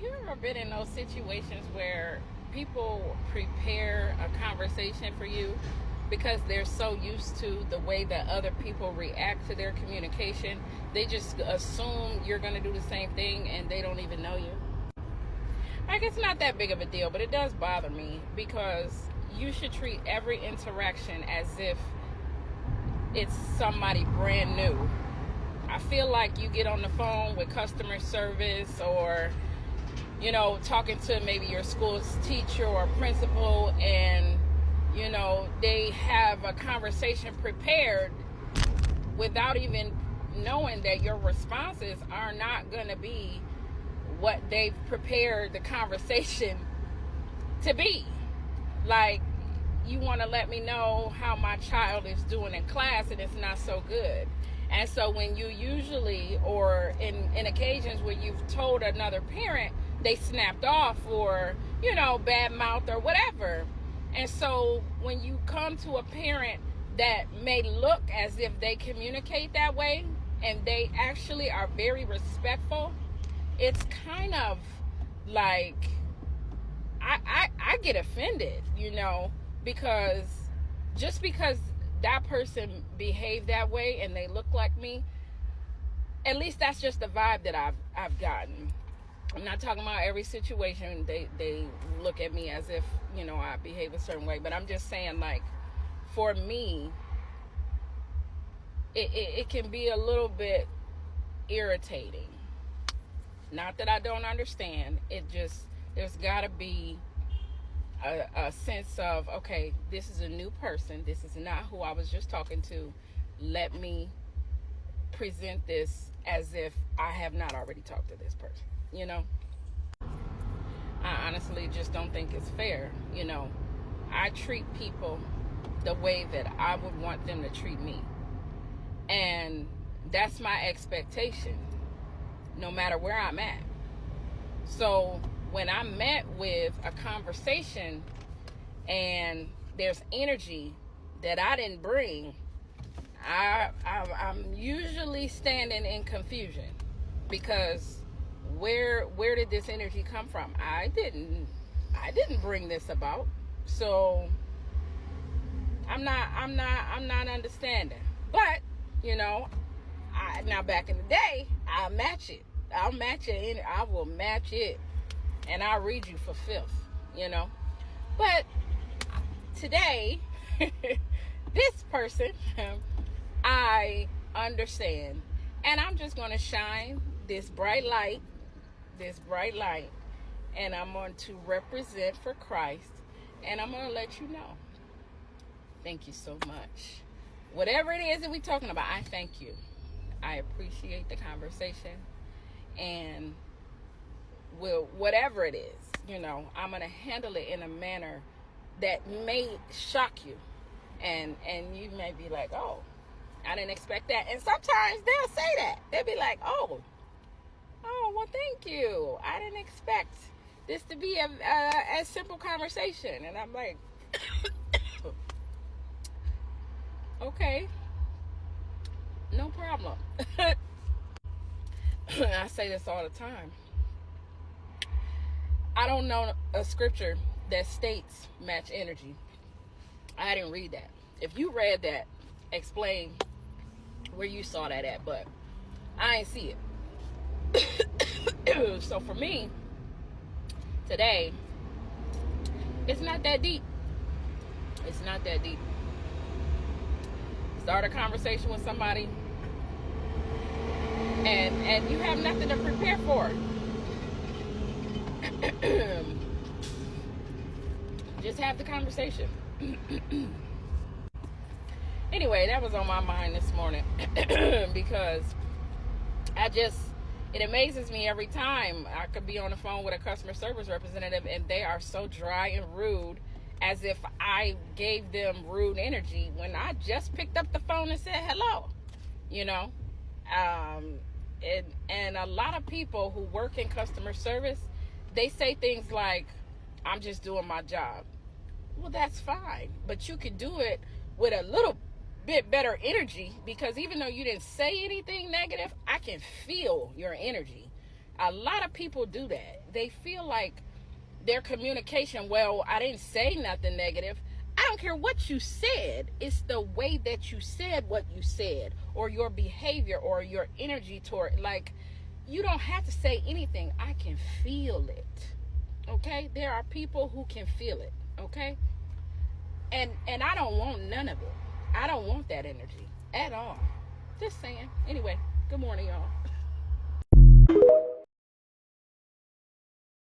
you ever been in those situations where people prepare a conversation for you because they're so used to the way that other people react to their communication? They just assume you're going to do the same thing and they don't even know you. Like, it's not that big of a deal, but it does bother me because you should treat every interaction as if it's somebody brand new. I feel like you get on the phone with customer service or, talking to maybe your school's teacher or principal, and, they have a conversation prepared without even knowing that your responses are not going to be what they've prepared the conversation to be. Like, you want to let me know how my child is doing in class and it's not so good. And so when you usually, or in occasions where you've told another parent, they snapped off or, bad mouth or whatever. And so when you come to a parent that may look as if they communicate that way and they actually are very respectful, it's kind of like, I get offended, because just because that person behaved that way and they look like me, at least that's just the vibe that I've gotten. I'm not talking about every situation they look at me as if, I behave a certain way, but I'm just saying, like, for me, it can be a little bit irritating. Not that I don't understand. It just, there's got to be a sense of, okay, this is a new person. This is not who I was just talking to. Let me present this as if I have not already talked to this person. I honestly just don't think it's fair. I treat people the way that I would want them to treat me. And that's my expectation, no matter where I'm at. So when I'm met with a conversation and there's energy that I didn't bring, I'm usually standing in confusion, because where did this energy come from? I didn't bring this about. So I'm not understanding. But now back in the day, I'll match it. I'll match it. I will match it, and I'll read you for filth. But today, this person, I understand, and I'm just going to shine this bright light, and I'm going to represent for Christ, and I'm going to let you know. Thank you so much. Whatever it is that we're talking about, I thank you. I appreciate the conversation, and whatever it is, I'm going to handle it in a manner that may shock you, and you may be like, oh, I didn't expect that. And sometimes they'll say that. They'll be like, oh, well, thank you. I didn't expect this to be a simple conversation. And I'm like, okay, no problem. I say this all the time. I don't know a scripture that states match energy. I didn't read that. If you read that, explain where you saw that at, but I ain't see it. So for me, today, it's not that deep. It's not that deep. Start a conversation with somebody, and you have nothing to prepare for. Just have the conversation. Anyway, that was on my mind this morning because it amazes me every time I could be on the phone with a customer service representative and they are so dry and rude, as if I gave them rude energy when I just picked up the phone and said hello. And a lot of people who work in customer service, they say things like, I'm just doing my job. Well, that's fine, but you could do it with a little bit better energy, because even though you didn't say anything negative, I can feel your energy. A lot of people do that. They feel like their communication, well, I didn't say nothing negative. I don't care what you said. It's the way that you said what you said, or your behavior, or your energy toward, like, you don't have to say anything. I can feel it. Okay? There are people who can feel it. Okay? And I don't want none of it. I don't want that energy at all. Just saying. Anyway, good morning, y'all.